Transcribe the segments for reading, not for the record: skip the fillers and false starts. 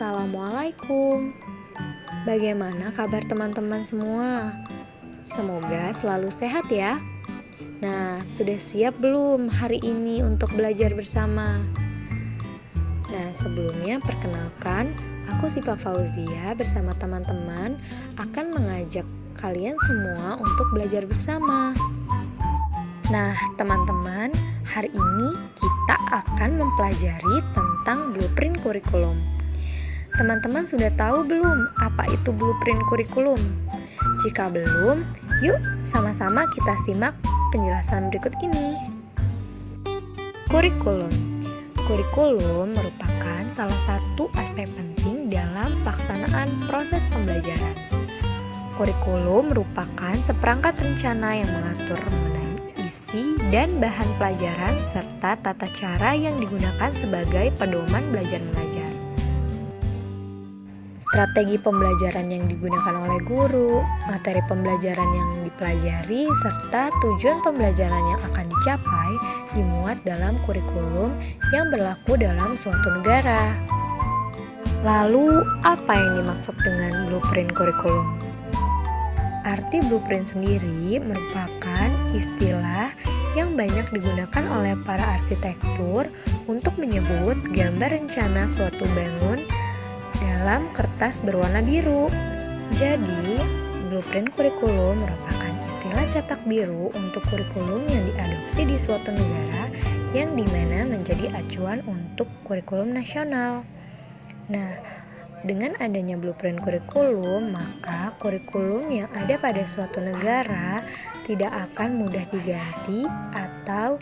Assalamualaikum. Bagaimana kabar teman-teman semua? Semoga selalu sehat ya. Nah, sudah siap belum hari ini untuk belajar bersama? Nah, sebelumnya perkenalkan, aku Siva Fauzia bersama teman-teman akan mengajak kalian semua untuk belajar bersama. Nah, teman-teman, hari ini kita akan mempelajari tentang blueprint kurikulum. Teman-teman sudah tahu belum apa itu blueprint kurikulum? Jika belum, yuk sama-sama kita simak penjelasan berikut ini. Kurikulum. Kurikulum merupakan salah satu aspek penting dalam pelaksanaan proses pembelajaran. Kurikulum merupakan seperangkat rencana yang mengatur mengenai isi dan bahan pelajaran serta tata cara yang digunakan sebagai pedoman belajar mengajar. Strategi pembelajaran yang digunakan oleh guru, materi pembelajaran yang dipelajari, serta tujuan pembelajaran yang akan dicapai dimuat dalam kurikulum yang berlaku dalam suatu negara. Lalu, apa yang dimaksud dengan blueprint kurikulum? Arti blueprint sendiri merupakan istilah yang banyak digunakan oleh para arsitektur untuk menyebut gambar rencana suatu bangun dalam kertas berwarna biru. Jadi, blueprint kurikulum merupakan istilah cetak biru untuk kurikulum yang diadopsi di suatu negara yang dimana menjadi acuan untuk kurikulum nasional. Nah, dengan adanya blueprint kurikulum, maka kurikulum yang ada pada suatu negara tidak akan mudah diganti atau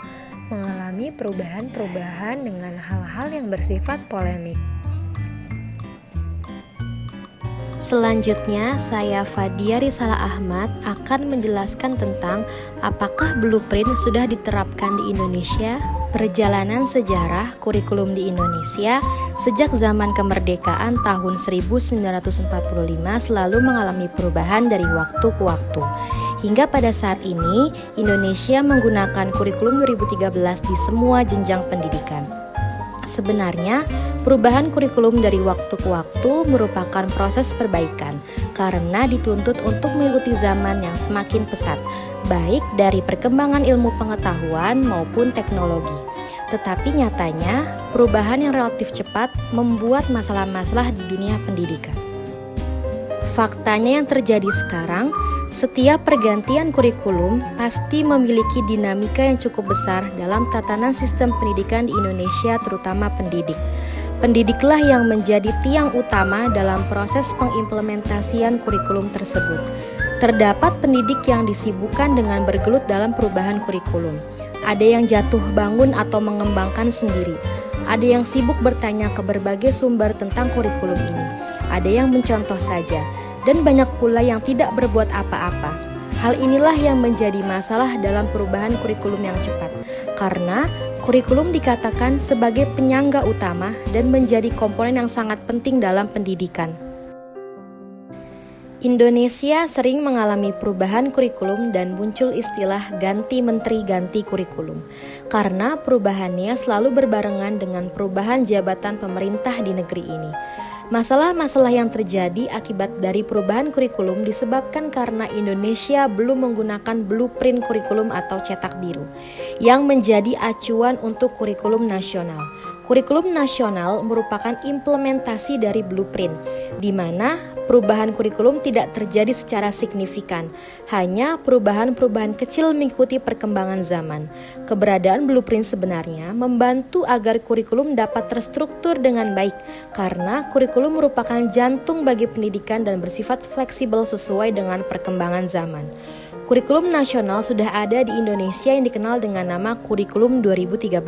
mengalami perubahan-perubahan dengan hal-hal yang bersifat polemik. Selanjutnya, saya Fadia Risalah Ahmad akan menjelaskan tentang apakah blueprint sudah diterapkan di Indonesia, perjalanan sejarah kurikulum di Indonesia sejak zaman kemerdekaan tahun 1945 selalu mengalami perubahan dari waktu ke waktu. Hingga pada saat ini, Indonesia menggunakan kurikulum 2013 di semua jenjang pendidikan. Sebenarnya, perubahan kurikulum dari waktu ke waktu merupakan proses perbaikan karena dituntut untuk mengikuti zaman yang semakin pesat, baik dari perkembangan ilmu pengetahuan maupun teknologi. Tetapi nyatanya, perubahan yang relatif cepat membuat masalah-masalah di dunia pendidikan. Faktanya yang terjadi sekarang, setiap pergantian kurikulum pasti memiliki dinamika yang cukup besar dalam tatanan sistem pendidikan di Indonesia, terutama pendidik. Pendidiklah yang menjadi tiang utama dalam proses pengimplementasian kurikulum tersebut. Terdapat pendidik yang disibukkan dengan bergelut dalam perubahan kurikulum. Ada yang jatuh bangun atau mengembangkan sendiri. Ada yang sibuk bertanya ke berbagai sumber tentang kurikulum ini. Ada yang mencontoh saja. Dan banyak pula yang tidak berbuat apa-apa. Hal inilah yang menjadi masalah dalam perubahan kurikulum yang cepat, karena kurikulum dikatakan sebagai penyangga utama dan menjadi komponen yang sangat penting dalam pendidikan. Indonesia sering mengalami perubahan kurikulum dan muncul istilah ganti menteri ganti kurikulum, karena perubahannya selalu berbarengan dengan perubahan jabatan pemerintah di negeri ini. Masalah-masalah yang terjadi akibat dari perubahan kurikulum disebabkan karena Indonesia belum menggunakan blueprint kurikulum atau cetak biru yang menjadi acuan untuk kurikulum nasional. Kurikulum nasional merupakan implementasi dari blueprint, di mana perubahan kurikulum tidak terjadi secara signifikan, hanya perubahan-perubahan kecil mengikuti perkembangan zaman. Keberadaan blueprint sebenarnya membantu agar kurikulum dapat terstruktur dengan baik, karena kurikulum merupakan jantung bagi pendidikan dan bersifat fleksibel sesuai dengan perkembangan zaman. Kurikulum nasional sudah ada di Indonesia yang dikenal dengan nama Kurikulum 2013.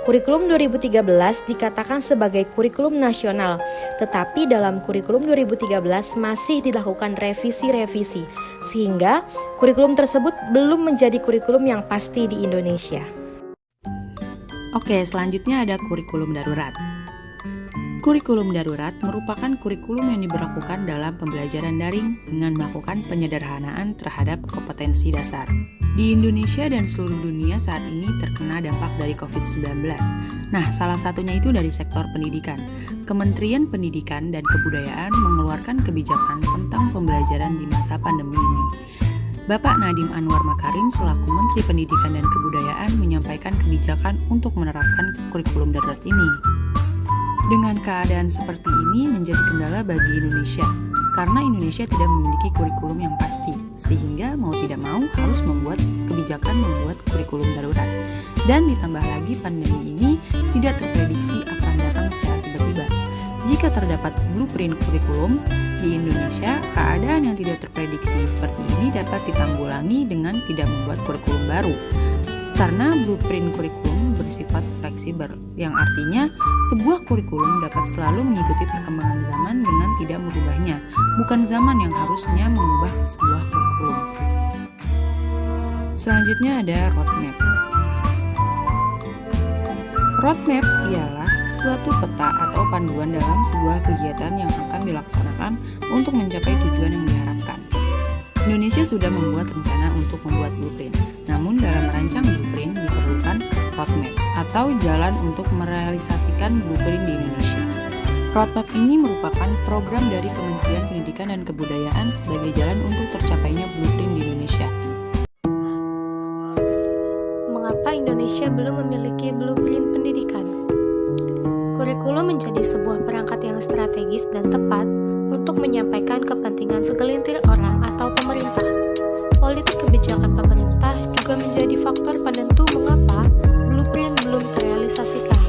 Kurikulum 2013 dikatakan sebagai kurikulum nasional, tetapi dalam Kurikulum 2013 masih dilakukan revisi-revisi, sehingga kurikulum tersebut belum menjadi kurikulum yang pasti di Indonesia. Oke, selanjutnya ada kurikulum darurat. Kurikulum darurat merupakan kurikulum yang diberlakukan dalam pembelajaran daring dengan melakukan penyederhanaan terhadap kompetensi dasar. Di Indonesia dan seluruh dunia saat ini terkena dampak dari COVID-19. Nah, salah satunya itu dari sektor pendidikan. Kementerian Pendidikan dan Kebudayaan mengeluarkan kebijakan tentang pembelajaran di masa pandemi ini. Bapak Nadiem Anwar Makarim selaku Menteri Pendidikan dan Kebudayaan menyampaikan kebijakan untuk menerapkan kurikulum darurat ini. Dengan keadaan seperti ini menjadi kendala bagi Indonesia, karena Indonesia tidak memiliki kurikulum yang pasti, sehingga mau tidak mau harus membuat kebijakan membuat kurikulum darurat. Dan ditambah lagi pandemi ini tidak terprediksi akan datang secara tiba-tiba. Jika terdapat blueprint kurikulum di Indonesia, keadaan yang tidak terprediksi seperti ini dapat ditanggulangi dengan tidak membuat kurikulum baru. Karena blueprint kurikulum bersifat fleksibel, yang artinya sebuah kurikulum dapat selalu mengikuti perkembangan zaman dengan tidak merubahnya, bukan zaman yang harusnya mengubah sebuah kurikulum. Selanjutnya ada roadmap. Roadmap ialah suatu peta atau panduan dalam sebuah kegiatan yang akan dilaksanakan untuk mencapai tujuan yang diharapkan. Indonesia sudah membuat rencana untuk membuat blueprint, namun dalam merancang blueprint diperlukan roadmap atau jalan untuk merealisasikan blueprint di Indonesia. Roadmap ini merupakan program dari Kementerian Pendidikan dan Kebudayaan sebagai jalan untuk tercapainya blueprint di Indonesia. Mengapa Indonesia belum memiliki blueprint pendidikan? Kurikulum menjadi sebuah perangkat yang strategis dan tepat untuk menyampaikan kepentingan segelintir orang atau pemerintah. Politik kebijakan pemerintah juga menjadi faktor penentu mengapa blueprint belum terrealisasikan.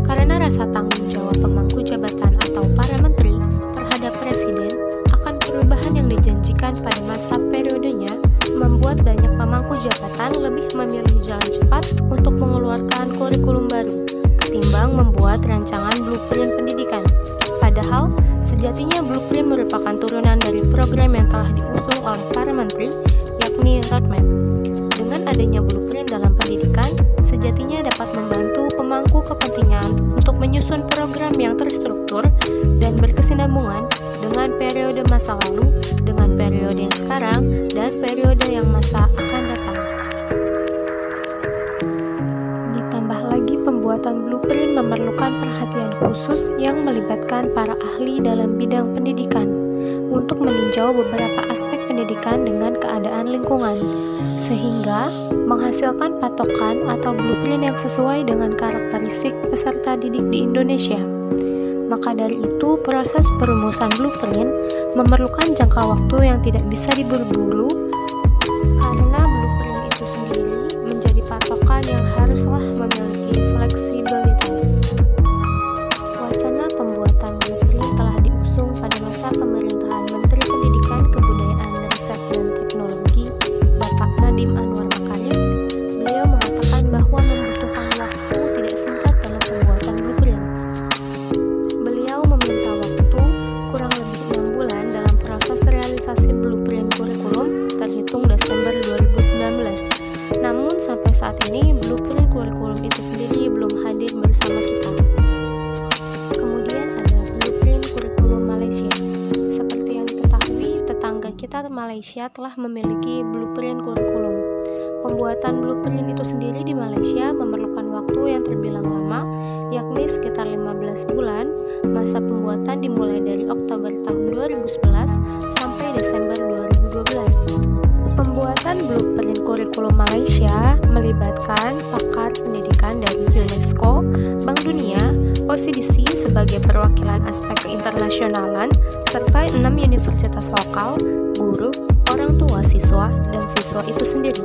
Karena rasa tanggung jawab pemangku jabatan atau para menteri terhadap presiden akan perubahan yang dijanjikan pada masa periodenya membuat banyak pemangku jabatan lebih memilih jalan cepat untuk mengeluarkan kurikulum baru ketimbang membuat rancangan blueprint pendidikan. Padahal, sejatinya blueprint merupakan turunan dari program yang telah diusung oleh para menteri, yakni roadmap. Dengan adanya blueprint dalam pendidikan, sejatinya dapat membantu pemangku kepentingan untuk menyusun program yang terstruktur dan berkesinambungan dengan periode masa lalu, dengan periode yang sekarang, dan periode yang masa akan datang. Ditambah lagi, pembuatan blueprint memerlukan perhatian khusus yang melibatkan para ahli dalam bidang pendidikan untuk meninjau beberapa aspek pendidikan dengan keadaan lingkungan, sehingga menghasilkan patokan atau blueprint yang sesuai dengan karakteristik peserta didik di Indonesia. Maka dari itu, proses perumusan blueprint memerlukan jangka waktu yang tidak bisa diburu-buru, karena blueprint itu sendiri menjadi patokan yang haruslah memiliki fleksibilitas. Wacana pembuatan blueprint telah diusung pada masa pemerintahan Menteri Pendidikan, Kebudayaan, Riset, dan Teknologi, Bapak Nadiem Anwar Makarim. Beliau mengatakan bahwa membutuhkan waktu tidak singkat dalam pembuatan blueprint. Beliau meminta waktu kurang lebih 6 bulan dalam proses realisasi blueprint kurikulum terhitung Desember 2019. Namun sampai saat ini blueprint kurikulum itu sendiri belum hadir bersama kita. Kemudian ada blueprint kurikulum Malaysia. Seperti yang diketahui, tetangga kita Malaysia telah memiliki blueprint kurikulum. Pembuatan blueprint itu sendiri di Malaysia memerlukan waktu yang terbilang lama, yakni sekitar 15 bulan. Masa pembuatan dimulai dari Oktober tahun 2011 sampai Desember 2012. Pembuatan blueprint kurikulum Malaysia melibatkan pakar pendidikan dari UNESCO, Bank Dunia, OCDC sebagai perwakilan aspek keinternasyonalan, serta 6 universitas lokal, guru, orang tua siswa, dan siswa itu sendiri.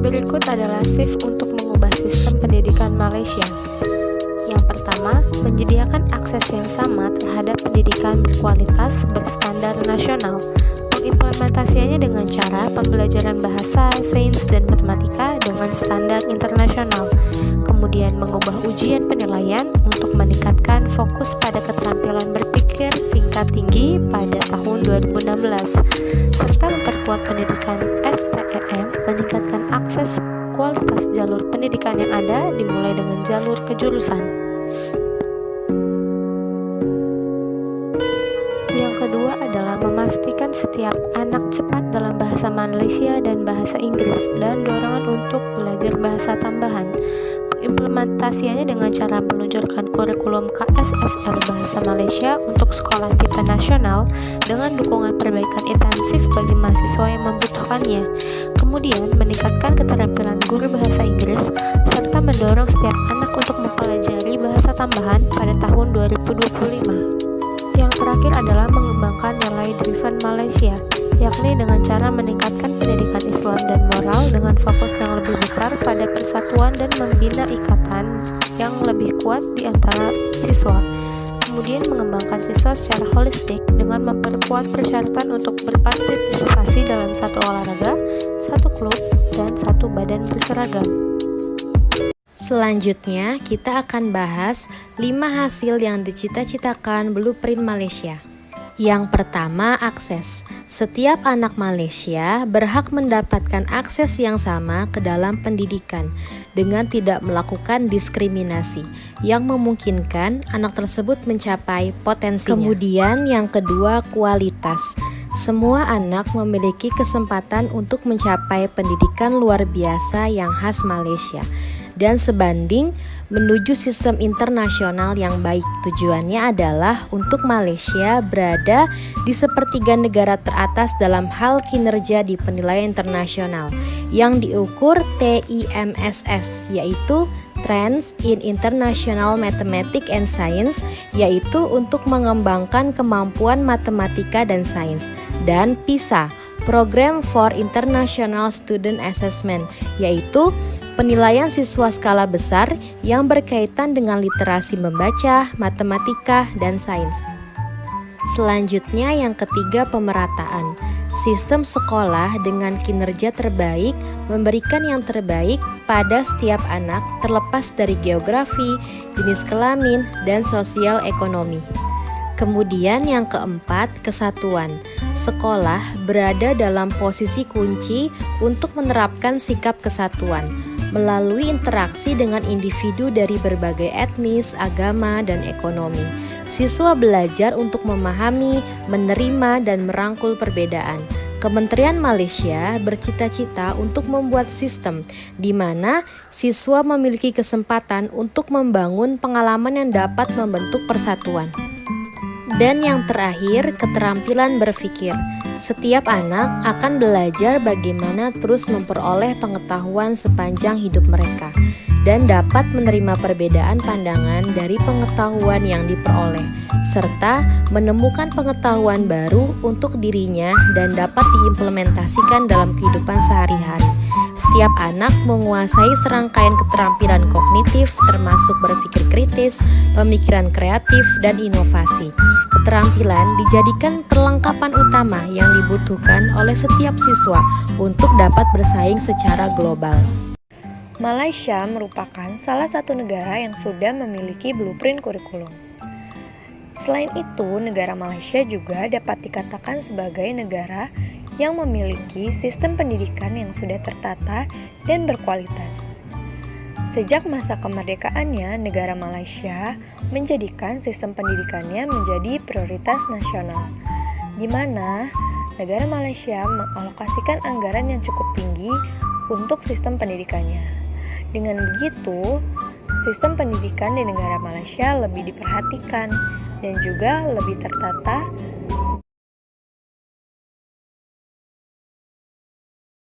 Berikut adalah shift untuk mengubah sistem pendidikan Malaysia. Yang pertama, menyediakan akses yang sama terhadap pendidikan berkualitas berstandar nasional. Mengimplementasikannya dengan cara pembelajaran bahasa, sains, dan matematika dengan standar internasional. Kemudian mengubah ujian penilaian untuk meningkatkan fokus pada keterampilan berpikir tingkat tinggi pada tahun 2016, serta memperkuat pendidikan STEM, meningkatkan akses kualitas jalur pendidikan yang ada dimulai dengan jalur kejurusan. Yang kedua adalah memastikan setiap anak cepat dalam bahasa Malaysia dan bahasa Inggris, dan dorongan untuk belajar bahasa tambahan. Implementasiannya dengan cara meluncurkan kurikulum KSSR Bahasa Malaysia untuk sekolah tingkat nasional dengan dukungan perbaikan intensif bagi mahasiswa yang membutuhkannya. Kemudian meningkatkan keterampilan guru bahasa Inggris serta mendorong setiap anak untuk mempelajari bahasa tambahan pada tahun 2025. Yang terakhir adalah mengembangkan nilai driven Malaysia, yakni dengan cara meningkatkan pendidikan Islam dan moral dengan fokus yang lebih besar pada persatuan dan membina ikatan yang lebih kuat di antara siswa. Kemudian mengembangkan siswa secara holistik dengan memperkuat persyaratan untuk berpartisipasi dalam satu olahraga, satu klub, dan satu badan berseragam. Selanjutnya, kita akan bahas 5 hasil yang dicita-citakan Blueprint Malaysia. Yang pertama, akses. Setiap anak Malaysia berhak mendapatkan akses yang sama ke dalam pendidikan dengan tidak melakukan diskriminasi yang memungkinkan anak tersebut mencapai potensinya. Kemudian yang kedua, kualitas. Semua anak memiliki kesempatan untuk mencapai pendidikan luar biasa yang khas Malaysia dan sebanding menuju sistem internasional yang baik. Tujuannya adalah untuk Malaysia berada di sepertiga negara teratas dalam hal kinerja di penilaian internasional yang diukur TIMSS, yaitu Trends in International Mathematics and Science, yaitu untuk mengembangkan kemampuan matematika dan sains, dan PISA, Program for International Student Assessment, yaitu penilaian siswa skala besar yang berkaitan dengan literasi membaca, matematika, dan sains. Selanjutnya yang ketiga, pemerataan. Sistem sekolah dengan kinerja terbaik memberikan yang terbaik pada setiap anak terlepas dari geografi, jenis kelamin, dan sosial ekonomi. Kemudian yang keempat, kesatuan. Sekolah berada dalam posisi kunci untuk menerapkan sikap kesatuan melalui interaksi dengan individu dari berbagai etnis, agama, dan ekonomi. Siswa belajar untuk memahami, menerima, dan merangkul perbedaan. Kementerian Malaysia bercita-cita untuk membuat sistem di mana siswa memiliki kesempatan untuk membangun pengalaman yang dapat membentuk persatuan. Dan yang terakhir, keterampilan berpikir. Setiap anak akan belajar bagaimana terus memperoleh pengetahuan sepanjang hidup mereka dan dapat menerima perbedaan pandangan dari pengetahuan yang diperoleh, serta menemukan pengetahuan baru untuk dirinya dan dapat diimplementasikan dalam kehidupan sehari-hari. Setiap anak menguasai serangkaian keterampilan kognitif termasuk berpikir kritis, pemikiran kreatif, dan inovasi. Keterampilan dijadikan perlengkapan utama yang dibutuhkan oleh setiap siswa untuk dapat bersaing secara global. Malaysia merupakan salah satu negara yang sudah memiliki blueprint kurikulum. Selain itu, negara Malaysia juga dapat dikatakan sebagai negara yang memiliki sistem pendidikan yang sudah tertata dan berkualitas. Sejak masa kemerdekaannya, negara Malaysia menjadikan sistem pendidikannya menjadi prioritas nasional, di mana negara Malaysia mengalokasikan anggaran yang cukup tinggi untuk sistem pendidikannya. Dengan begitu, sistem pendidikan di negara Malaysia lebih diperhatikan dan juga lebih tertata